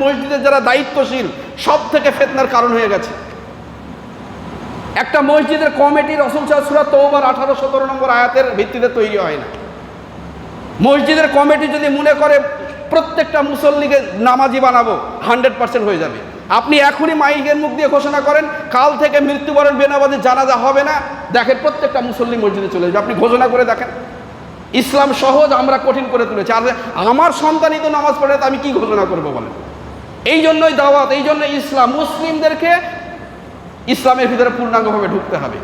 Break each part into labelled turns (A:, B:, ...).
A: মসজিদের যারা দায়িত্বশীল সব থেকে ফিতনার কারণ হয়ে গেছে। একটা মসজিদের কমিটি রাসূল সাল্লাল্লাহু আলাইহি ওয়াসাল্লাম সূরা তওবার 18-17 নম্বর আয়াতের ভিত্তিতে তৈরি হয় না। মসজিদের কমিটি যদি মনে করে প্রত্যেকটা মুসল্লিকে নামাজি বানাবো, 100% হয়ে যাবে। আপনি এখনই মাইকের মুখ দিয়ে ঘোষণা করেন কাল থেকে মৃত্যুবরণ বেনামাজি জানাজা হবে না, দেখেন প্রত্যেকটা মুসল্লি মসজিদে চলে যাবে। আপনি ঘোষণা করে দেখেন। ইসলাম সহজ, আমরা কঠিন করে তুলেছি। আর আমার সন্তানই তো নামাজ পড়ে, আমি কি ঘোষণা করবো বলেন? এই জন্যই দাওয়াত, এই জন্য ইসলাম, মুসলিমদেরকে ইসলামের ভিতরে পূর্ণাঙ্গভাবে ঢুকতে হবে।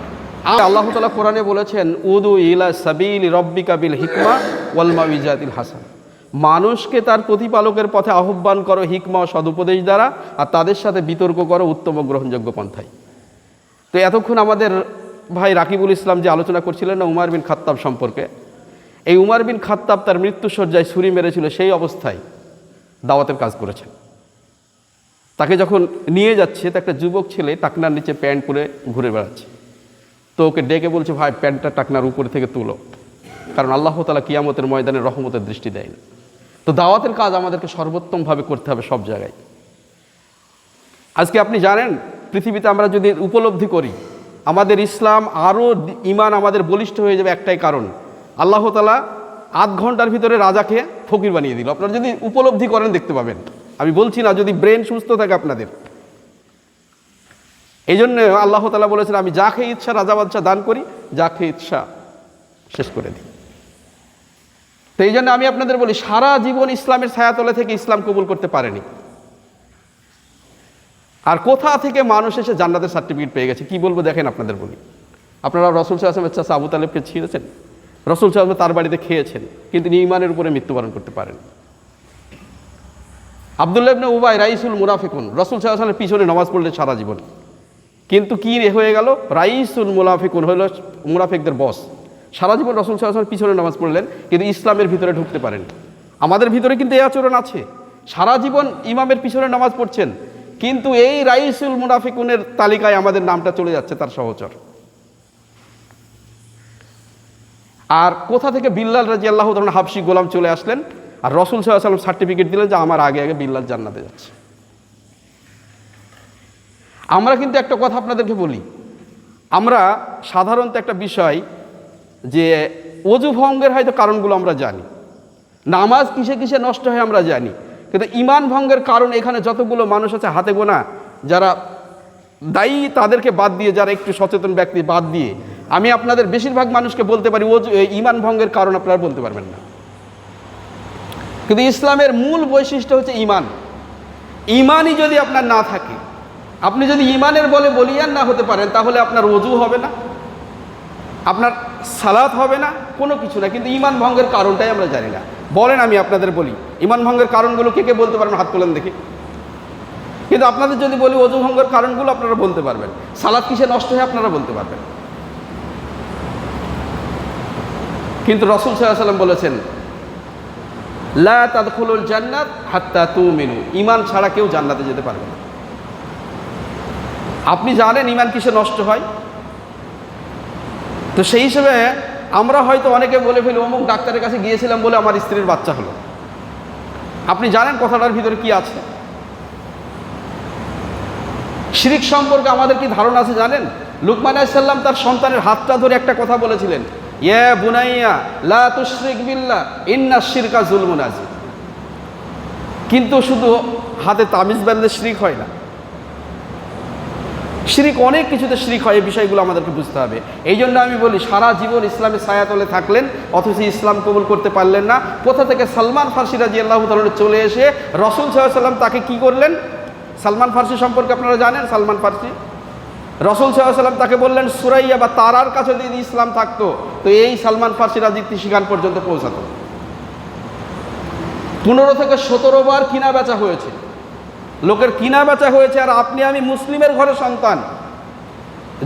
A: আল্লাহ তাআলা কোরআনে বলেছেন, উদু ইলা সাবিলি রব্বিকা বিল হিকমা ওয়াল মাউইজাতিল হাসান, মানুষকে তার প্রতিপালকের পথে আহ্বান করো হিকমা ও সদুপদেশ দ্বারা, আর তাদের সাথে বিতর্ক করো উত্তম ও গ্রহণযোগ্য পন্থায়। তো এতক্ষণ আমাদের ভাই রাকিবুল ইসলাম যে আলোচনা করছিলেন না উমর বিন খাত্তাব সম্পর্কে, এই উমর বিন খাত্তাব তার মৃত্যুশয্যায় ছুরি মেরেছিল, সেই অবস্থায় দাওয়াতের কাজ করেছেন। তাকে যখন নিয়ে যাচ্ছে, তো একটা যুবক ছেলে টাকনার নিচে প্যান্ট পরে ঘুরে বেড়াচ্ছে। তো ওকে ডেকে বলছে, ভাই প্যান্টটা টাকনার উপরে থেকে তুলো, কারণ আল্লাহ তাআলা কিয়ামতের ময়দানে রহমতের দৃষ্টি দেয় না। তো দাওয়াতের কাজ আমাদেরকে সর্বোত্তমভাবে করতে হবে সব জায়গায়। আজকে আপনি জানেন, পৃথিবীতে আমরা যদি উপলব্ধি করি আমাদের ইসলাম আরও ঈমান আমাদের বলিষ্ঠ হয়ে যাবে, একটাই কারণ, আল্লাহ তাআলা আধ ঘন্টার ভিতরে রাজাকে ফকির বানিয়ে দিল। আপনারা যদি উপলব্ধি করেন দেখতে পাবেন। আমি বলছি না, যদি ব্রেন সুস্থ থাকে আপনাদের। এই জন্য আল্লাহ তাআলা বলেছেন, আমি যাকে ইচ্ছা রাজা বাদশা দান করি, যাকে ইচ্ছা শেষ করে দিই। তো এই জন্য আমি আপনাদের বলি, সারা জীবন ইসলামের ছায়াতলে থেকে ইসলাম কবুল করতে পারেনি। আর কোথা থেকে মানুষ এসে জান্নাতের সার্টিফিকেট পেয়ে গেছে, কি বলবো দেখেন আপনাদের বলি। আপনারা রাসূল সাল্লাল্লাহু আলাইহি ওয়াসাল্লামের চাচা আবু তালেবকে ছিঁড়েছেন, রাসূল সাল্লাল্লাহু আলাইহি ওয়াসাল্লাম তার বাড়িতে খেয়েছেন, কিন্তু ঈমানের উপরে মৃত্যুবরণ করতে পারেন। আব্দুল্লাহ ইবনে উবাই রাইসুল মুনাফিকুন, রাসূল সাল্লাল্লাহু আলাইহি ওয়াসাল্লামের পিছনে নামাজ পড়লেন সারা জীবন, কিন্তু কি হয়ে গেল, রাইসুল মুনাফিকুন হলো মুনাফিকদের বস। সারা জীবন রাসূল সাল্লাল্লাহু আলাইহি ওয়াসাল্লামের পিছনে নামাজ পড়লেন, কিন্তু ইসলামের ভিতরে ঢুকতে পারেন। আমাদের ভিতরে কিন্তু এই আচরণ আছে, সারা জীবন ইমামের পিছনে নামাজ পড়ছেন, কিন্তু এই রাইসুল মুনাফিকুনের তালিকায় আমাদের নামটা চলে যাচ্ছে, তার সহচর। আর কোথা থেকে বিল্লাল রাদিয়াল্লাহু তাআলা হাবশী গোলাম চলে আসলেন, আর রাসূল সাল্লাল্লাহু আলাইহি ওয়াসাল্লাম সার্টিফিকেট দিলেন যে আমার আগে আগে বিল্লাল জান্নাতে যাচ্ছে। আমরা কিন্তু একটা কথা আপনাদেরকে বলি, আমরা সাধারণত একটা বিষয় যে ওযু ভঙ্গের হয়তো কারণগুলো আমরা জানি, নামাজ কিসে কিসে নষ্ট হয় আমরা জানি, কিন্তু ঈমান ভঙ্গের কারণ এখানে যতগুলো মানুষ আছে হাতে গোনা, যারা দায়ী তাদেরকে বাদ দিয়ে, যারা একটু সচেতন ব্যক্তি বাদ দিয়ে, আমি আপনাদের বেশিরভাগ মানুষকে বলতে পারি ওযু ঈমান ভঙ্গের কারণ আপনারা বলতে পারবেন না। কিন্তু ইসলামের মূল বৈশিষ্ট্য হচ্ছে ঈমান। ঈমানই যদি আপনার না থাকে, আপনি যদি ঈমানের বলে বলিয়ান না হতে পারেন, তাহলে আপনার ওযু হবে না, আপনার সালাত হবে না, কোনো কিছু না। কিন্তু ঈমান ভঙ্গের কারণটাই আমরা জানি না। বলেন, আমি আপনাদের বলি ঈমান ভঙ্গের কারণগুলো কে কে বলতে পারবেন, হাত তোলেন দেখি। কিন্তু আপনাদের যদি বলি ওযু ভঙ্গের কারণগুলো, আপনারা বলতে পারবেন। সালাত কিসে নষ্ট হয় আপনারা বলতে পারবেন। কিন্তু রাসূল সাল্লাল্লাহু আলাইহি ওয়াসাল্লাম বলেছেন, লা তাদখুলুল জান্নাত হাত্তা তুমিনু, ঈমান ছাড়া কেউ জান্নাতে যেতে পারবে না। আপনি জানেন ঈমান কিসে নষ্ট হয়? তো সেই হিসেবে আমরা হয়তো অনেকে বলে ফেলি, অমুক ডাক্তারের কাছে গিয়েছিলাম বলে আমার স্ত্রীর বাচ্চা হলো। আপনি জানেন কথাটার ভিতরে কি আছে? শিরক সম্পর্কে আমাদের কি ধারণা আছে জানেন? লুকমান আলাইহিস সালাম তার সন্তানের হাতটা ধরে একটা কথা বলেছিলেন, ইয়া বুনাইয়া লা তুশরিক বিল্লাহ ইন্নাশ শিরকা যুলমুন আযীম। কিন্তু শুধু হাতে তাবিজ বাঁধলে শিরক হয় না, শিরক অনেক কিছুতে শিরক হয়। এই বিষয়গুলো আমাদেরকে বুঝতে হবে। এই জন্য আমি বলি, সারা জীবন ইসলামের ছায়াতলে থাকলেন, অথচ ইসলাম কবুল করতে পারলেন না। কোথা থেকে সালমান ফারসি রাদিয়াল্লাহু তাআলা চলে এসে রাসূল সাল্লাল্লাহু আলাইহি ওয়াসাল্লাম তাকে কি করলেন? সালমান ফারসি সম্পর্কে আপনারা জানেন, সালমান ফারসি রাসূল সাল্লাল্লাহু আলাইহি ওয়াসাল্লাম তাকে বললেন সুরাইয়া বা তারার কাছে যদি ইসলাম থাকতো, তো এই সালমান ফারসি রাজনীতি শিকান পর্যন্ত পৌঁছাতো। 15 থেকে 17 বার কিনা বেচা হয়েছে, লোকের কিনা বেচা হয়েছে। আর আপনি আমি মুসলিমের ঘরের সন্তান,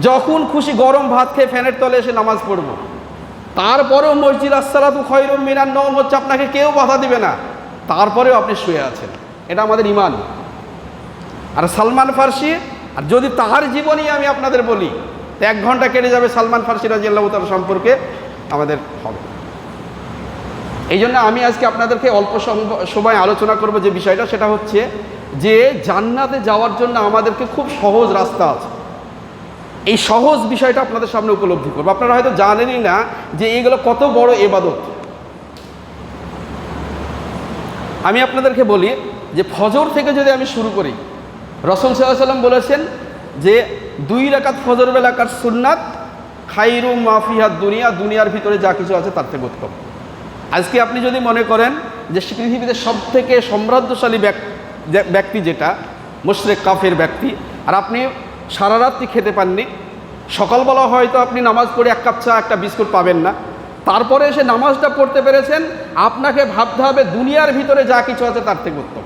A: যখন খুশি গরম ভাত খেয়ে ফ্যানের তলে এসে নামাজ পড়ব, তারপরেও মসজিদ আসসালাতু খায়রুম মিনান নওম হচ্ছে, আপনাকে কেউ বাধা দিবে না, তারপরেও আপনি শুয়ে আছেন। এটা আমাদের ঈমান। আর সালমান ফারসি, আর যদি তার জীবনী আমি আপনাদের বলি, 1 ঘন্টা কেটে যাবে সালমান ফারসি রাদিয়াল্লাহু তাআলা সম্পর্কে আমাদের হবে। এই জন্য আমি আজকে আপনাদেরকে অল্প সময় আলোচনা করব যে বিষয়টা, সেটা হচ্ছে যে জান্নাতে যাওয়ার জন্য আমাদেরকে খুব সহজ রাস্তা আছে। এই সহজ বিষয়টা আপনাদের সামনে উপলব্ধি করবো। আপনারা হয়তো জানেনই না যে এইগুলো কত বড় ইবাদত। আমি আপনাদেরকে বলি যে ফজর থেকে যদি আমি শুরু করি, রাসূল সাল্লাল্লাহু আলাইহি ওয়াসাল্লাম বলেছেন যে 2 রাকাত ফজর বেলাকার সুন্নাত খায়রু মা ফিহাদ দুনিয়া, দুনিয়ার ভিতরে যা কিছু আছে তার থেকে উত্তম। আজকে আপনি যদি মনে করেন যে পৃথিবীতে সবথেকে সমৃদ্ধশালী ব্যক্তি যেটা মুশরিক কাফের ব্যক্তি, আর আপনি সারা রাত্রি খেতে পাননি, সকালবেলা হয়তো আপনি নামাজ পড়ে 1 কাপ চা 1টা বিস্কুট পাবেন না, তারপরে এসে নামাজটা পড়তে পেরেছেন, আপনাকে ভাবতে হবে দুনিয়ার ভিতরে যা কিছু আছে তার থেকে উত্তম।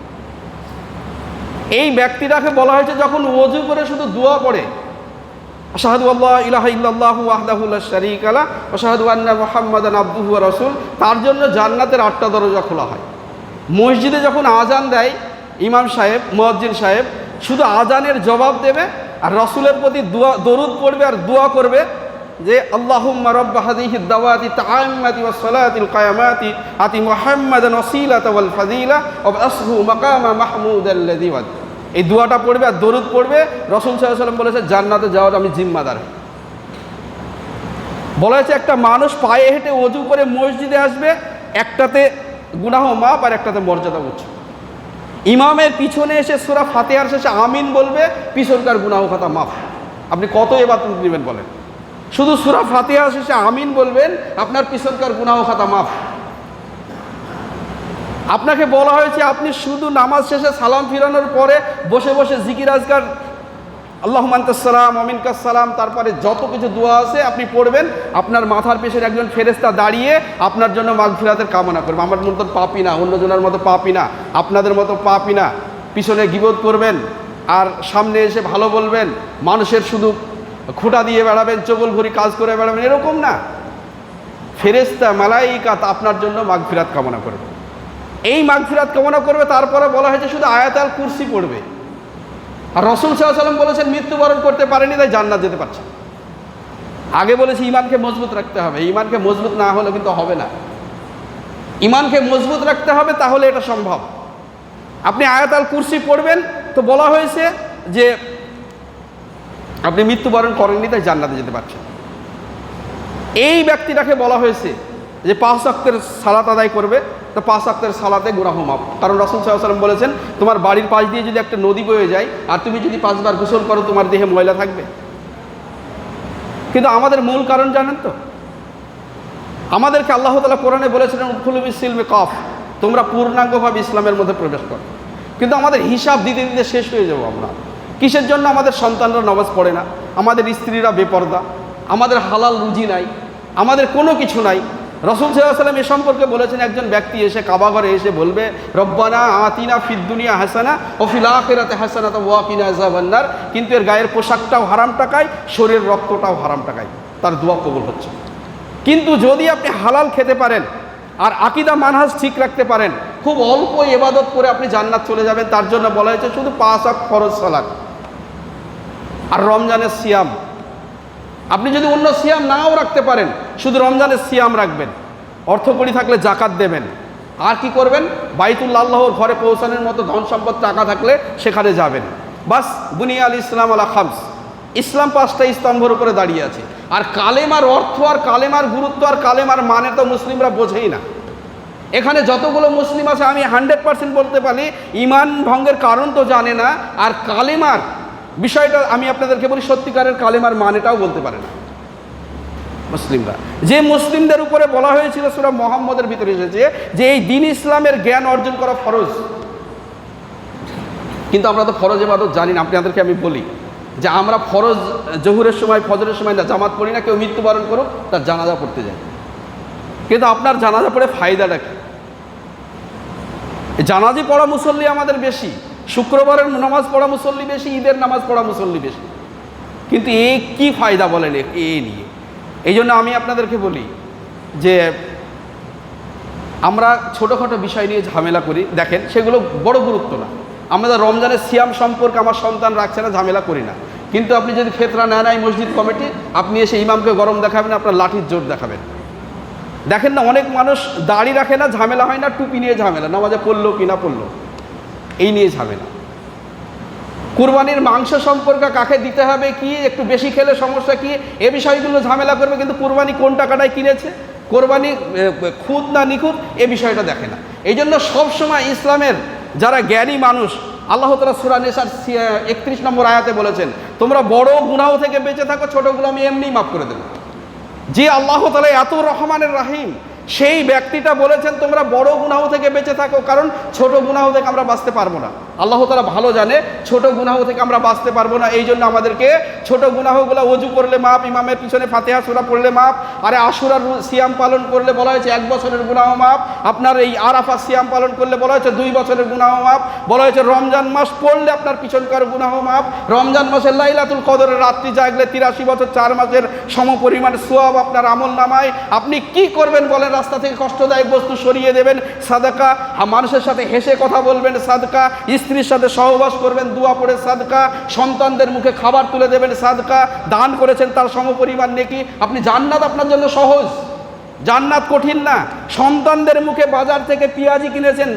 A: এই ব্যক্তিটাকে বলা হয়েছে যখন ওযু করে শুধু দোয়া পড়ে, আশহাদু আল্লা ইলাহা ইল্লাল্লাহু ওয়াহদাহু লা শারীকা লাহু ওয়া আশহাদু আন্না মুহাম্মাদান আবদুহু ওয়া রাসূল, তার জন্য জান্নাতের 8টা দরজা খোলা হয়। মসজিদে যখন আজান দেয় ইমাম সাহেব, মুয়াজ্জিন সাহেব শুধু আজানের জবাব দেবে আর রাসূলের প্রতি দরুদ পড়বে আর দোয়া করবে যে আল্লাহুম্মা রাব্বা হাযিহিদ দাওয়াতি তাআম্মাতি ওয়াস সালাতিল কায়ামাতি আতি মুহাম্মাদান ওয়াসিলাতা ওয়াল ফাযিলা ওয়া আসহু মাকামা মাহমুদাল্লাযী ওয়াদ। এই দোয়াটা পড়বে আর দরুদ পড়বে। রাসূল সাল্লাল্লাহু আলাইহি ওয়াসাল্লাম বলেছে জান্নাতে যাওয়ার আমি জিম্মাদার। বলা হয়েছে একটা মানুষ পায়ে হেঁটে ওযু করে মসজিদে আসবে, একটাতে গুনাহ মাপ আর একটাতে মর্যাদা উচ্চ। ইমামের পিছনে এসে সূরা ফাতিহার শেষে আমিন বলবে, পিছনকার গুনাহ খাতা মাফ। আপনি কত ইবাদত দিবেন বলেন? শুধু সূরা ফাতিহার শেষে আমিন বলবেন, আপনার পিছনকার গুনাহ খাতা মাফ। আপনাকে বলা হয়েছে আপনি শুধু নামাজ শেষে সালাম ফিরানোর পরে বসে বসে জিকির আজকার আল্লাহুম্মা আনতাস সালাম ওয়া মিনকাস সালাম, তারপরে যত কিছু দোয়া আছে আপনি পড়বেন, আপনার মাথার পেছনে একজন ফেরেশতা দাঁড়িয়ে আপনার জন্য মাগফিরাতের কামনা করবে। আমার মতো পাপী না, অন্যজনের মতো পাপী না, আপনাদের মতো পাপী না। পিছনে গীবত করবেন আর সামনে এসে ভালো বলবেন, মানুষের শুধু খুঁটা দিয়ে বেড়াবেন, চগল ভরি কাজ করে বেড়াবেন, এরকম না। ফেরেশতা মালাইকা আপনার জন্য মাগফিরাত কামনা করবে। এই মাগফিরাত কামনা করবে, তারপরে বলা হয়েছে শুধু আয়াতুল কুরসি পড়বে। আর রাসূল সাল্লাল্লাহু আলাইহি ওয়াসাল্লাম বলেছেন মৃত্যুবরণ করতে পারেনি তাই জান্নাত যেতে পারছে। আগে বলেছি ইমানকে মজবুত রাখতে হবে, ইমানকে মজবুত না হলে কিন্তু হবে না। ইমানকে মজবুত রাখতে হবে, তাহলে এটা সম্ভব। আপনি আয়াতুল কুরসি পড়বেন তো বলা হয়েছে যে আপনি মৃত্যুবরণ করেননি তাই জান্নাতে যেতে পারছেন। এই ব্যক্তিটাকে বলা হয়েছে যে 5 ওয়াক্তের সালাত আদায় করবে, তো 5 ওয়াক্তের সালাতে গুনাহ মাফ। কারণ রাসূল সাল্লাল্লাহু আলাইহি ওয়াসাল্লাম বলেছেন তোমার বাড়ির পাশ দিয়ে যদি একটা নদী বয়ে যায় আর তুমি যদি 5 বার গোসল করো তোমার দেহে ময়লা থাকবে। কিন্তু আমাদের মূল কারণ জানেন তো, আমাদেরকে আল্লাহ তাআলা কোরআনে বলেছিলেন উদখুলু বিস-সিলমি কাফ, তোমরা পূর্ণাঙ্গভাবে ইসলামের মধ্যে প্রবেশ করো। কিন্তু আমাদের হিসাব দিতে দিতে শেষ হয়ে যাবো আমরা। কিসের জন্য আমাদের সন্তানরা নামাজ পড়ে না, আমাদের স্ত্রীরা বেপরদা, আমাদের হালাল রুজি নাই, আমাদের কোনো কিছু নাই। রাসূল সাল্লাল্লাহু আলাইহি ওয়াসাল্লাম এ সম্পর্কে বলেছেন একজন ব্যক্তি এসে কাবা ঘরে এসে বলবে রব্বানা আতিনা ফিদ দুনিয়া হাসানা ওয়া ফিল আখিরাতি হাসানাতাও ওয়া কিনা আযাবান নার, কিন্তু এর গায়ের পোশাকটাও হারাম টাকায়, শরীরের রক্তটাও হারাম টাকায়, তার দোয়া কবুল হচ্ছে। কিন্তু যদি আপনি হালাল খেতে পারেন আর আকীদা মানহাজ ঠিক রাখতে পারেন, খুব অল্প ইবাদত করে আপনি জান্নাত চলে যাবেন। তার জন্য বলা হয়েছে শুধু 5 ওয়াক্ত ফরজ সালাত আর রমজানের সিয়াম। আপনি যদি অন্য সিয়াম নাও রাখতে পারেন, শুধু রমজানের সিয়াম রাখবেন, অর্থকড়ি থাকলে জাকাত দেবেন, আর কি করবেন বাইতুল্লাহ আল্লাহর ঘরে পৌঁছানোর মতো ধন সম্পদ টাকা থাকলে সেখানে যাবেন। বাস বুনিয়াল ইসলাম আলা খামস, ইসলাম 5টা স্তম্ভের উপরে দাঁড়িয়ে আছে। আর কালেমার অর্থ আর কালেমার গুরুত্ব আর কালেমার মানে তো মুসলিমরা বোঝেই না। এখানে যতগুলো মুসলিম আছে আমি 100% বলতে পারি ইমান ভঙ্গের কারণ তো জানে না, আর কালেমার বিষয়টা আমি আপনাদেরকে বলি সত্যিকারের কালেমার মানেটাও বলতে পারে না মুসলিমরা। যে মুসলিমদের উপরে বলা হয়েছিল সূরা মুহাম্মদের ভিতরে এসেছে যে এই দ্বীন ইসলামের জ্ঞান অর্জন করা ফরজ, কিন্তু আমরা তো ফরজ ইবাদত জানি না। আপনাদেরকে আমি বলি যে আমরা ফরজ জোহরের সময় ফজরের সময় না জামাত পড়ি না, কেউ মৃত্যুবরণ করুক তার জানাজা পড়তে যায়, কিন্তু আপনার জানাজা পড়ে ফায়দাটা কি? জানাজি পড়া মুসল্লি আমাদের বেশি, শুক্রবারের নামাজ পড়া মুসল্লি বেশি, ঈদের নামাজ পড়া মুসল্লি বেশি, কিন্তু এ কি ফায়দা বলেন এ নিয়ে? এই জন্য আমি আপনাদেরকে বলি যে আমরা ছোটোখাটো বিষয় নিয়ে ঝামেলা করি, দেখেন সেগুলো বড় গুরুত্ব না। আমাদের রমজানের সিয়াম সম্পর্কে আমার সন্তান রাখছে না, ঝামেলা করি না। কিন্তু আপনি যদি ফেতরা নেন এই মসজিদ কমিটি, আপনি এসে ইমামকে গরম দেখাবেন, আপনার লাঠির জোর দেখাবেন। দেখেন না অনেক মানুষ দাড়ি রাখে না, ঝামেলা হয় না, টুপি নিয়ে ঝামেলা, নামাজে পড়লো কি না পড়লো এই নিয়ে ঝামেলা। কুরবানির মাংস সম্পর্কে কাকে দিতে হবে, কি একটু বেশি খেলে সমস্যা কি, এ বিষয়গুলো ঝামেলা করবে, কিন্তু কুরবানি কোন টাকাটায় কিনেছে, কোরবানি খুদ না নিখুঁত, এ বিষয়টা দেখে না। এই জন্য সবসময় ইসলামের যারা জ্ঞানী মানুষ, আল্লাহ তাআলা সূরা নিসার 31 নম্বর আয়াতে বলেছেন, তোমরা বড় গুনাহ থেকে বেঁচে থাকো, ছোটগুলো আমি এমনিই মাফ করে দেব। যে আল্লাহ তাআলা এত রহমানের রাহিম, সেই ব্যক্তিটা বলেছেন তোমরা বড় গুনাহ থেকে বেঁচে থাকো, কারণ ছোট গুনাহ থেকে আমরা বাঁচতে পারবো না। আল্লাহ তাআলা ভালো জানে ছোট গুনাহ থেকে আমরা বাঁচতে পারবো না। এই জন্য আমাদেরকে ছোট গুনাহগুলো ওযু করলে মাপ, ইমামের পিছনে ফাতিহা সূরা পড়লে মাপ, আরে আশুরার সিয়াম পালন করলে বলা হয়েছে 1 বছরের গুনাহ মাপ, আপনার এই আরাফা সিয়াম পালন করলে বলা হয়েছে 2 বছরের গুনাহ মাপ, বলা হয়েছে রমজান মাস পড়লে আপনার পিছনকার গুনাহ মাপ, রমজান মাসের লাইলাতুল কদরের রাত্রি জাগলে 83 বছর 4 মাসের সমপরিমাণ সওয়াব আপনার আমল নামায়। আপনি কি করবেন বলেন? রাস্তা থেকে কষ্টদায়ক বস্তু সরিয়ে দেবেন, সাদাকা, মানুষের সাথে হেসে কথা বলবেন, সাদকা, স্ত্রীর সাথে সহবাস করবেন, দোয়া পড়ে সাদকা, সন্তানদের মুখে খাবার তুলে দেবেন সাদকা, দান করেছেন তার সমপরিমাণ নেকি। আপনি জান্নাত আপনার জন্য সহজ, জান্নাত কঠিন না। সন্তানদের মুখে বাজার থেকে পেঁয়াজি কিনেছেন,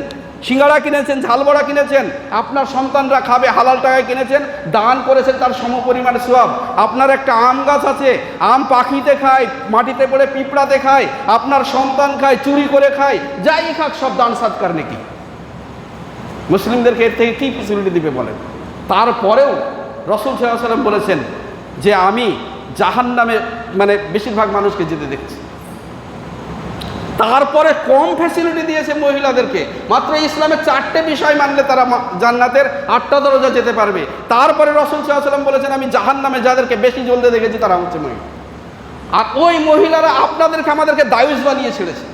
A: সিঙ্গাড়া কিনেছেন, ঝালবড়া কিনেছেন, আপনার সন্তানরা খাবে, হালাল টাকায় কিনেছেন, দান করেছেন তার সমপরিমাণ সওয়াব। আপনার একটা আম গাছ আছে, আম পাখিতে খায়, মাটিতে পড়ে পিঁপড়াতে খায়, আপনার সন্তান খায়, চুরি করে খায়, যাই খাক সব দান সাদকার নেকি। মুসলিমদেরকে এর থেকে কী ফেসিলিটি দিবে বলেন? তারপরেও রাসূল সাল্লাল্লাহু আলাইহি ওয়াসাল্লাম বলেছেন যে আমি জাহান্নামে মানে বেশিরভাগ মানুষকে যেতে দেখছি। তারপরে কম ফ্যাসিলিটি দিয়েছে মহিলাদেরকে, মাত্র ইসলামের 4টে বিষয় মানলে তারা জান্নাতের 8টা দরজা যেতে পারবে। তারপরে রাসূল সাল্লাল্লাহু আলাইহি ওয়াসাল্লাম বলেছেন আমি জাহান্নামে যাদেরকে বেশি জ্বলতে দেখেছি তারা হচ্ছে মহিলা। আর ওই মহিলারা আপনাদেরকে আমাদেরকে দায়ুস বানিয়ে ছেড়েছে।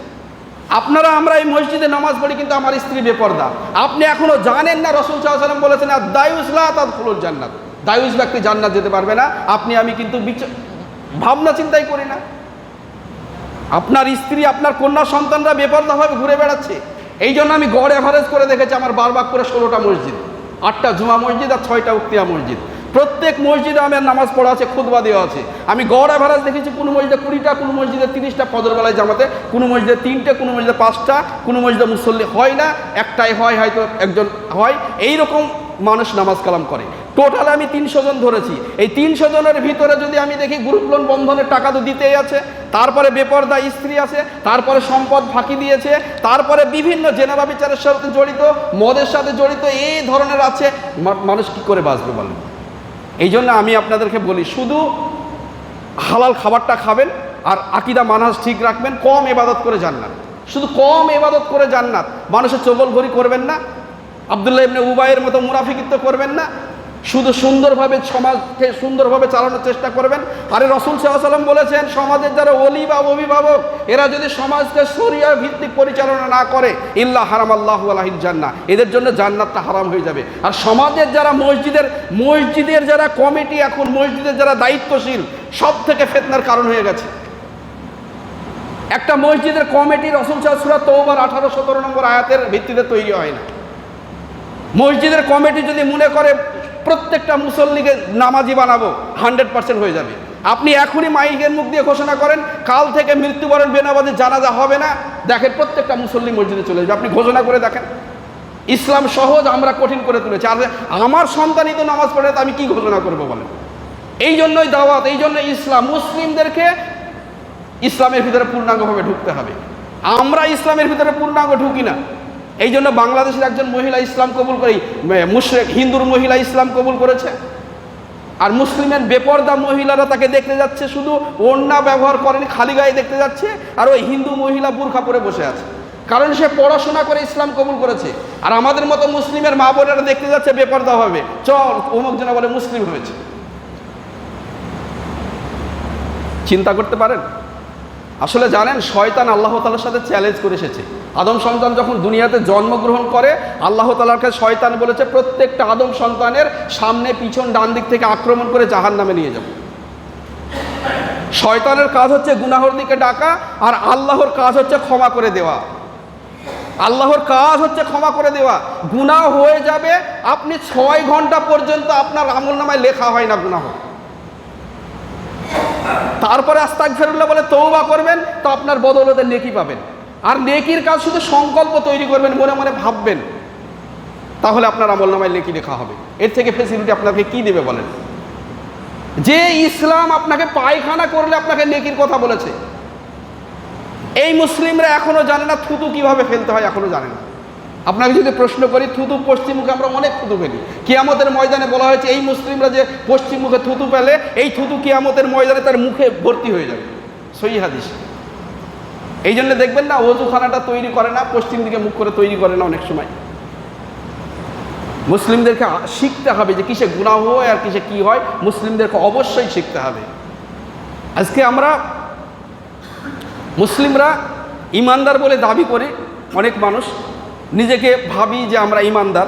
A: আপনারা আমরা এই মসজিদে নামাজ পড়ি, কিন্তু আমার স্ত্রী বেপর্দা। আপনি এখনো জানেন না রাসূল সাল্লাল্লাহু আলাইহি ওয়াসাল্লাম বলেছেন আর দায়ুস লা তাদখুলুল জান্নাত, দায়ুস ব্যক্তি জান্নাত যেতে পারবে না। আপনি আমি কিন্তু ভাবনা চিন্তাই করি না। আপনার স্ত্রী, আপনার কন্যা সন্তানরা বেপর্দাভাবে ঘুরে বেড়াচ্ছে। এই জন্য আমি গড় অ্যাভারেজ করে দেখেছি আমার বারবার করে 16টা মসজিদ, 8টা জুমা মসজিদ আর 6টা উক্তিয়া মসজিদ। প্রত্যেক মসজিদে আমার নামাজ পড়া আছে, খুতবা দেওয়া আছে। আমি গড় অ্যাভারেজ দেখেছি কোনো মসজিদে 20টা, কোনো মসজিদে 30টা ফজরবেলায় জামাতে, কোনো মসজিদে 3টে, কোনো মসজিদে 5টা, কোনো মসজিদে মুসল্লি হয় না, একটাই হয়, হয়তো একজন হয়। এইরকম মানুষ নামাজ কালাম করে। টোটাল আমি 300 জন ধরেছি। এই 300 জনের ভিতরে যদি আমি দেখি গ্রুপ লোন বন্ধনের টাকা তো দিতেই আছে, তারপরে বেপর্দা স্ত্রী আছে, তারপরে সম্পদ ফাঁকি দিয়েছে, তারপরে বিভিন্ন জেনাবা বিচারের সাথে জড়িত, মদের সাথে জড়িত, এই ধরনের আছে। মানুষ কি করে বাঁচবে বলেন? এই জন্য আমি আপনাদেরকে বলি, শুধু হালাল খাবারটা খাবেন আর আকীদা মানহাজ ঠিক রাখবেন, কম ইবাদত করে জান্নাত, শুধু কম ইবাদত করে জান্নাত। মানুষের চগলখড়ি করবেন না, আব্দুল্লাহ ইবনে উবাইয়ের মতো মুনাফিকিত্ব করবেন না, শুধু সুন্দরভাবে সমাজকে সুন্দরভাবে চালানোর চেষ্টা করবেন। আরে রাসূল সাল্লাল্লাহু আলাইহি ওয়াসাল্লাম বলেছেন সমাজের যারা ওলি বা অভিভাবক, এরা যদি সমাজকে শরিয়া ভিত্তিক পরিচালনা না করে, ইল্লা হারামাল্লাহু আলাইহিল জান্নাহ, এদের জন্য জান্নাতটা হারাম হয়ে যাবে। আর সমাজের যারা মসজিদের যারা কমিটি, এখন মসজিদের যারা দায়িত্বশীল, সব থেকে ফিতনার কারণ হয়ে গেছে। একটা মসজিদের কমিটি রাসূল সাল্লাল্লাহু আলাইহি ওয়াসাল্লাম সূরা তওবার 18-17 নম্বর আয়াতের ভিত্তিতে তৈরি হয় না। মসজিদের কমিটি যদি মনে করে প্রত্যেকটা মুসল্লিকে নামাজি বানাবো, 100% হয়ে যাবে। আপনি এখনই মাইকের মুখ দিয়ে ঘোষণা করেন কাল থেকে মৃত্যুবরণ বেনামাজি জানাজা হবে না, দেখেন প্রত্যেকটা মুসল্লি মসজিদে চলে যাবে। আপনি ঘোষণা করে দেখেন। ইসলাম সহজ, আমরা কঠিন করে তুলেছি। আর আমার সন্তানই তো নামাজ পড়ে, আমি কি ঘোষণা করবো বলেন? এই জন্যই দাওয়াত, এই জন্য ইসলাম। মুসলিমদেরকে ইসলামের ভিতরে পূর্ণাঙ্গভাবে ঢুকতে হবে। আমরা ইসলামের ভিতরে পূর্ণাঙ্গ ঢুকি না। এই জন্য বাংলাদেশের একজন মহিলা ইসলাম কবুল করে, মুশরিক হিন্দুর মহিলা ইসলাম কবুল করেছে, আর মুসলিমের বেপর্দা মহিলারা তাকে দেখতে যাচ্ছে, শুধু ওড়না ব্যবহার করেনি, খালি গায়ে দেখতে যাচ্ছে, আর ওই হিন্দু মহিলা বুরখা পরে বসে আছে, কারণ সে পড়াশোনা করে ইসলাম কবুল করেছে। আর আমাদের মতো মুসলিমের মা বোনেরা দেখতে যাচ্ছে বেপর্দা হবে, চল অমুক জনা বলে মুসলিম হয়েছে। চিন্তা করতে পারেন? আসলে জানেন, শয়তান আল্লাহ তাআলার সাথে চ্যালেঞ্জ করে এসেছে। আদম সন্তান যখন দুনিয়াতে জন্মগ্রহণ করে, আল্লাহ তাআলার কাছে শয়তান বলেছে প্রত্যেকটা আদম সন্তানের সামনে, পিছন, ডান দিক থেকে আক্রমণ করে জাহান্নামে নিয়ে যাব। শয়তানের কাজ হচ্ছে গুনাহর দিকে ডাকা, আর আল্লাহর কাজ হচ্ছে ক্ষমা করে দেওয়া। আল্লাহর কাজ হচ্ছে ক্ষমা করে দেওয়া। গুনাহ হয়ে যাবে, আপনি 6 ঘন্টা পর্যন্ত আপনার আমলনামায় লেখা হয় না গুনাহ। তারপরে আস্তাগফিরুল্লাহ বলে তওবা করবেন, তো আপনার বদৌলতে নেকি পাবেন। আর নেকির কাজ শুধু সংকল্প তৈরি করবেন, মনে মনে ভাববেন তাহলে আপনার আমলনামায় নেকি লেখা হবে। এর থেকে ফেসিলিটি আপনাকে কি দেবে বলেন? যে ইসলাম আপনাকে পায়খানা করলে আপনাকে নেকির কথা বলেছে, এই মুসলিমরা এখনো জানে না থুতু কিভাবে ফেলতে হয়, এখনো জানে না। আপনাকে যদি প্রশ্ন করি, থুতু পশ্চিম মুখে আমরা অনেক থুতু ফেলি। কিয়ামতের ময়দানে বলা হয়েছে এই মুসলিমরা যে পশ্চিম মুখে থুতু ফেলে, এই থুতু কিয়ামতের ময়দানে তার মুখে ভর্তি হয়ে যাবে। সহিহ হাদিস। এই জন্য দেখবেন না ওযুখানাটা তৈরি করে না, পশ্চিম দিকে মুখ করে তৈরি করে না অনেক সময়। মুসলিমদেরকে শিখতে হবে যে কিসে গুনাহ হয় আর কিসে কি হয়, মুসলিমদেরকে অবশ্যই শিখতে হবে। আজকে আমরা মুসলিমরা ইমানদার বলে দাবি করি, অনেক মানুষ নিজেকে ভাবি যে আমরা ইমানদার,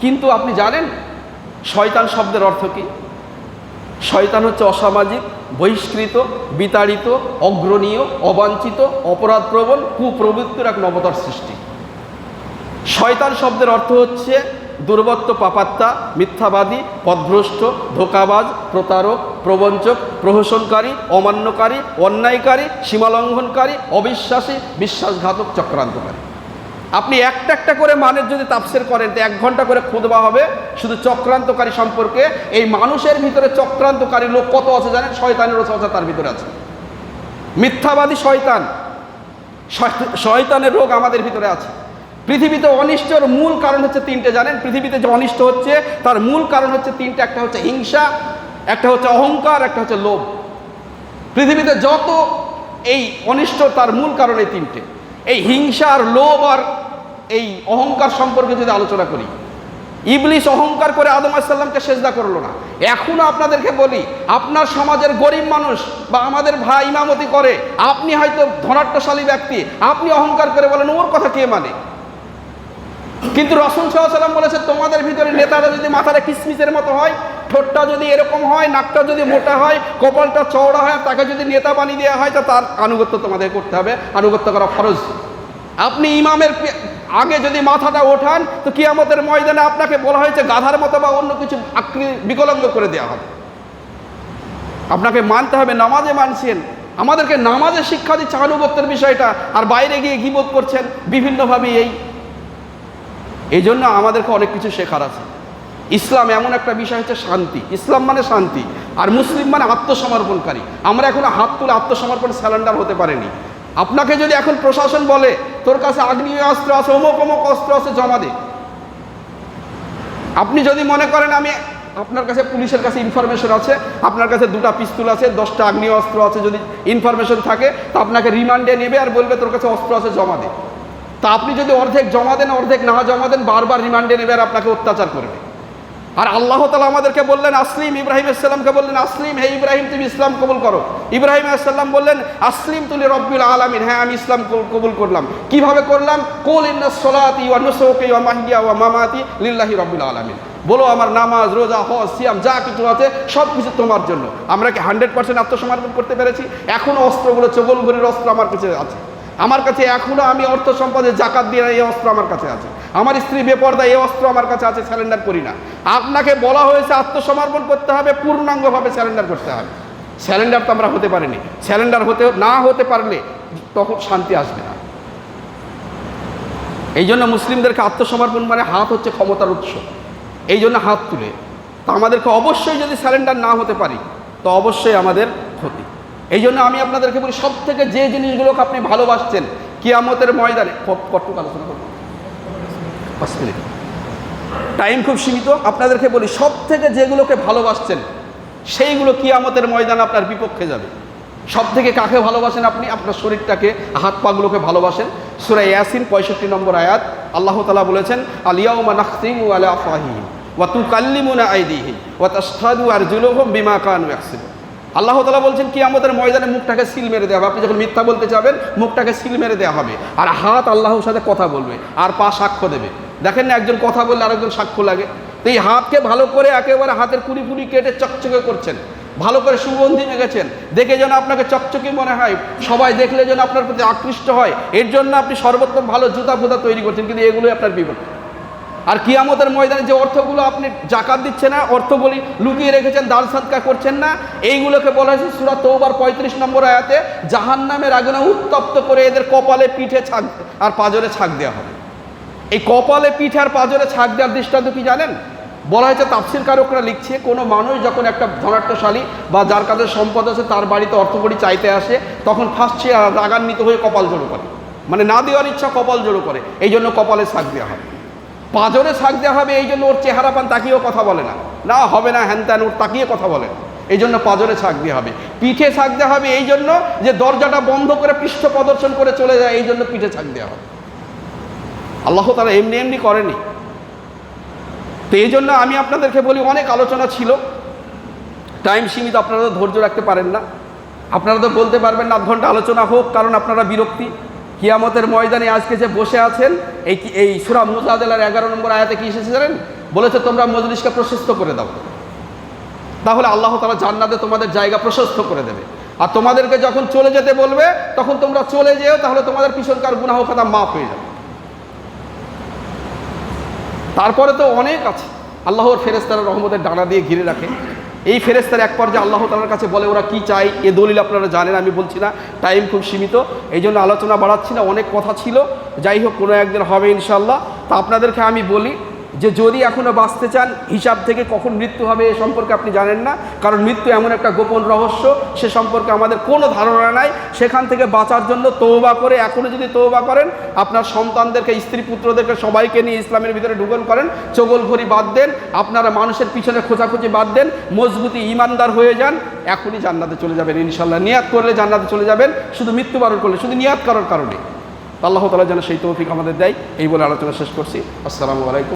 A: কিন্তু আপনি জানেন শয়তান শব্দের অর্থ কী? শয়তান হচ্ছে অসামাজিক, বহিষ্কৃত, বিতাড়িত, অগ্রণীয়, অবাঞ্ছিত, অপরাধপ্রবণ, কুপ্রবৃত্তির এক নবতার সৃষ্টি। শয়তান শব্দের অর্থ হচ্ছে দুর্বৃত্ত, পাপাত্তা, মিথ্যাবাদী, পথভ্রষ্ট, ধোঁকাবাজ, প্রতারক, প্রবঞ্চক, প্রহসনকারী, অমান্যকারী, অন্যায়কারী, সীমালঙ্ঘনকারী, অবিশ্বাসী, বিশ্বাসঘাতক, চক্রান্তকারী। আপনি একটা একটা করে মানের যদি তাফসীর করেন তো 1 ঘন্টা করে খুতবা হবে শুধু চক্রান্তকারী সম্পর্কে। এই মানুষের ভিতরে চক্রান্তকারী লোক কত আছে জানেন? শয়তানের রোচা তার ভিতরে আছে। মিথ্যাবাদী শয়তান, শয়তানের রোগ আমাদের ভিতরে আছে। পৃথিবীতে অনিষ্টর মূল কারণ হচ্ছে 3টে, জানেন? পৃথিবীতে যে অনিষ্ট হচ্ছে তার মূল কারণ হচ্ছে 3টে। একটা হচ্ছে হিংসা, একটা হচ্ছে অহংকার, একটা হচ্ছে লোভ। পৃথিবীতে যত এই অনিষ্ট তার মূল কারণ এই 3টে। এই হিংসা আর লোভ আর এই অহংকার সম্পর্কে যদি আলোচনা করি, ইবলিস অহংকার করে আদম আলাইহিস সালামকে সেজদা করলো না। এখনো আপনাদেরকে বলি, আপনার সমাজের গরিব মানুষ বা আমাদের ভাই ইমামতি করে, আপনি হয়তো ধনাঢ্যশালী ব্যক্তি, আপনি অহংকার করে বলেন ওর কথা কে মানে? কিন্তু রাসূল সাল্লাল্লাহু আলাইহি ওয়াসাল্লাম বলেছে তোমাদের ভিতরে নেতারা যদি মাথাটা কিসমিসের মতো হয়, ঠোঁটটা যদি এরকম হয়, নাকটা যদি মোটা হয়, কপালটা চওড়া হয়, তাকে যদি নেতা বানিয়ে দেওয়া হয় তো তার আনুগত্য তোমাদের করতে হবে, আনুগত্য করা ফরজ। আপনি ইমামের আগে যদি মাথাটা ওঠান তো কিয়ামতের ময়দানে আপনাকে বলা হয়েছে গাধার মতো বা অন্য কিছু আকৃতি বিকলাঙ্গ করে দেওয়া হবে। আপনাকে মানতে হবে। নামাজে মানছেন, আমাদেরকে নামাজে শিক্ষা দিচ্ছে আনুগত্যের বিষয়টা, আর বাইরে গিয়ে গীবত করছেন বিভিন্নভাবে। এই জন্য আমাদেরকে অনেক কিছু শেখার আছে। ইসলাম এমন একটা বিষয় হচ্ছে শান্তি। ইসলাম মানে শান্তি, আর মুসলিম মানে আত্মসমর্পণকারী। আমরা এখন হাত তুলে আত্মসমর্পণ স্যালেন্ডার হতে পারিনি। আপনাকে যদি এখন প্রশাসন বলে তোর কাছে আগ্নেয় অস্ত্র আছে, অমুক অমুক অস্ত্র আছে, জমা দে, আপনি যদি মনে করেন আমি আপনার কাছে পুলিশের কাছে ইনফরমেশন আছে, আপনার কাছে 2টা পিস্তল আছে, 10টা আগ্নেয় অস্ত্র আছে, যদি ইনফরমেশন থাকে তো আপনাকে রিমান্ডে নেবে আর বলবে তোর কাছে অস্ত্র আছে, জমা দে। তা আপনি যদি অর্ধেক জমা দেন, অর্ধেক না জমা দেন, বারবার রিমান্ডে নেবে আর আপনাকে অত্যাচার করবে। আর আল্লাহ তাআলা আমাদেরকে বললেন আসলিম, ইব্রাহিম আলাইহিস সালামকে বললেন আসলিম, হে ইব্রাহিম তুমি ইসলাম কবুল করো। ইব্রাহিম আলাইহিস সালাম বললেন আসলিম তুলি রব্বিল আলামিন, হ্যাঁ আমি ইসলাম কবুল করলাম। কিভাবে করলাম? কুল ইন্নাস সালাতি ওয়া নুসুকি ওয়া মাহইয়া ওয়া মামাতি লিল্লাহি রব্বিল আলামিন। বলো আমার নামাজ, রোজা, হজ, সিয়াম যা কিছু আছে সব কিছু তোমার জন্য। আমরা কি 100% আত্মসমর্পণ করতে পেরেছি? এখনো অস্ত্রগুলো, চগলঘড়ির অস্ত্র আমার কাছে আছে। আমার কাছে এখনো আমি অর্থ সম্পদে জাকাত দিয়ে এই অস্ত্র আমার কাছে আছে। আমার স্ত্রী বেপর্দা, এই অস্ত্র আমার কাছে আছে, স্যালেন্ডার করি না। আপনাকে বলা হয়েছে আত্মসমর্পণ করতে হবে, পূর্ণাঙ্গভাবে স্যালেন্ডার করতে হবে। স্যালেন্ডার তো আমরা হতে পারিনি। স্যালেন্ডার হতে পারলে তখন শান্তি আসবে না। এই জন্য মুসলিমদেরকে আত্মসমর্পণ মানে হাত হচ্ছে ক্ষমতার উৎস। এই জন্য হাত তুলে তো আমাদেরকে অবশ্যই যদি স্যালেন্ডার না হতে পারি তো অবশ্যই আমাদের ক্ষতি। এই জন্য আমি আপনাদেরকে বলি সব থেকে যে জিনিসগুলোকে আপনি ভালোবাসছেন কিয়ামতের ময়দানে, কতটুকু আলোচনা করব, 5 মিনিট টাইম খুব সীমিত। আপনাদেরকে বলি সব থেকে যেগুলোকে ভালোবাসছেন সেইগুলো কিয়ামতের ময়দানে আপনার বিপক্ষে যাবে। সব থেকে কাকে ভালোবাসেন আপনি? আপনার শরীরটাকে, হাত পাগুলোকে ভালোবাসেন। সূরা ইয়াসিন 65 নম্বর আয়াত আল্লাহ তাআলা বলেছেন আল ইয়াউমা নাখতিমু আলা আফওয়াহিহিম ওয়া তুকাল্লিমুনা আইদিহিম ওয়া তাশহাদু আরজুলুহুম বিমা কানু ইয়াকসিবুন। আল্লাহ তাআলা বলছেন কিয়ামতের ময়দানে মুখটাকে সিল মেরে দেওয়া হবে। আপনি যখন মিথ্যা বলতে যাবেন মুখটাকে সিল মেরে দেওয়া হবে, আর হাত আল্লাহর সাথে কথা বলবে, আর পা সাক্ষ্য দেবে। দেখেন না, একজন কথা বললে আরেকজন সাক্ষ্য লাগে। তো এই হাতকে ভালো করে একেবারে হাতের কুড়ি কুড়ি কেটে চকচকে করছেন, ভালো করে সুগন্ধি মেখেছেন, দেখে যেন আপনাকে চকচকে মনে হয়, সবাই দেখলে যেন আপনার প্রতি আকৃষ্ট হয়। এর জন্য আপনি সর্বোত্তম ভালো জুতা ফুতা তৈরি করছেন, কিন্তু এগুলোই আপনার বিপক্ষে। আর কিয়ামতের ময়দানে যে অর্থগুলো আপনি জাকাত দিচ্ছেন না, অর্থগুলি লুকিয়ে রেখেছেন, দান সাদকা করছেন না, এইগুলোকে বলা হয়েছে সূরা তওবার 35 নম্বর আয়াতে জাহান্নামের আগুনে উত্তপ্ত করে এদের কপালে, পিঠে ছাক আর পাঁজরে ছাক দেওয়া হবে। এই কপালে পিঠ আর পাঁজরে ছাগ দেওয়ার দৃষ্টান্ত কি জানেন? বলা হয়েছে তাফসীর কারকরা লিখছে, কোনো মানুষ যখন একটা ধনাঢ্যশালী বা যার কাছে সম্পদ আছে তার বাড়িতে অর্থকড়ি চাইতে আসে, তখন ফার্স্ট সে রাগান্বিত হয়ে কপাল জোড়ো করে, মানে না দেওয়ার ইচ্ছা কপাল জোড়ো করে, এই জন্য কপালে ছাগ দেওয়া হবে। পাঁজরে ছাগ দেওয়া হবে এই জন্য ওর চেহারা পান তাকিয়েও কথা বলে না, না হবে না হ্যান ত্যান, ওর তাকিয়ে কথা বলে না, এই জন্য পাঁজরে ছাগ দেওয়া হবে। পিঠে ছাগ দেওয়া হবে এই জন্য যে দরজাটা বন্ধ করে পৃষ্ঠ প্রদর্শন করে চলে যায়, এই জন্য পিঠে ছাগ দেওয়া হবে। আল্লাহ তাআলা এমনি এমনি করেনি। তো এই জন্য আমি আপনাদেরকে বলি, অনেক আলোচনা ছিল, টাইম সীমিত, আপনারা তো ধৈর্য রাখতে পারেন না, আপনারা তো বলতে পারবেন না আধ ঘন্টা আলোচনা হোক, কারণ আপনারা বিরক্তি। কিয়ামতের ময়দানে আজকে যে বসে আছেন, এই সূরা মুজাদালার 11 নম্বর আয়াতে কি এসেছে জানেন? বলেছে তোমরা মজলিসকে প্রশস্ত করে দাও, তাহলে আল্লাহ তাআলা জান্নাতে তোমাদের জায়গা প্রশস্ত করে দেবে। আর তোমাদেরকে যখন চলে যেতে বলবে তখন তোমরা চলে যেও, তাহলে তোমাদের পিছনকার গুনাহ খাতা মাফ হয়ে যাবে। তারপরে তো অনেক আছে, আল্লাহর ফেরেশতারা রহমতের ডানা দিয়ে ঘিরে রাখে। এই ফেরেশতারা এক পর্যায়ে আল্লাহ তাআলার কাছে বলে ওরা কি চায়, এ দলিল আপনারা জানেন, আমি বলছি না, টাইম খুব সীমিত, এই জন্য আলোচনা বাড়াচ্ছি না, অনেক কথা ছিল। যাই হোক, কোনো একদিন হবে ইনশাআল্লাহ। তা আপনাদেরকে আমি বলি যে যদি এখনও বাঁচতে চান, হিসাব থেকে কখন মৃত্যু হবে এ সম্পর্কে আপনি জানেন না, কারণ মৃত্যু এমন একটা গোপন রহস্য, সে সম্পর্কে আমাদের কোনো ধারণা নাই। সেখান থেকে বাঁচার জন্য তওবা করে, এখনও যদি তওবা করেন, আপনার সন্তানদেরকে, স্ত্রী পুত্রদেরকে সবাইকে নিয়ে ইসলামের ভিতরে ঢুকন করেন, চগলখড়ি বাদ দেন, আপনারা মানুষের পিছনে খোঁজাখুঁজি বাদ দেন, মজবুতি ইমানদার হয়ে যান, এখনই জান্নাতে চলে যাবেন ইনশাআল্লাহ। নিয়াত করলে জান্নাতে চলে যাবেন, শুধু মৃত্যুবরণ করলে, শুধু নিয়াত করার কারণে। আল্লাহ তাআলা যেন সেই তৌফিক আমাদের দেয়। এই বলে আলোচনা শেষ করছি। আসসালামু আলাইকুম।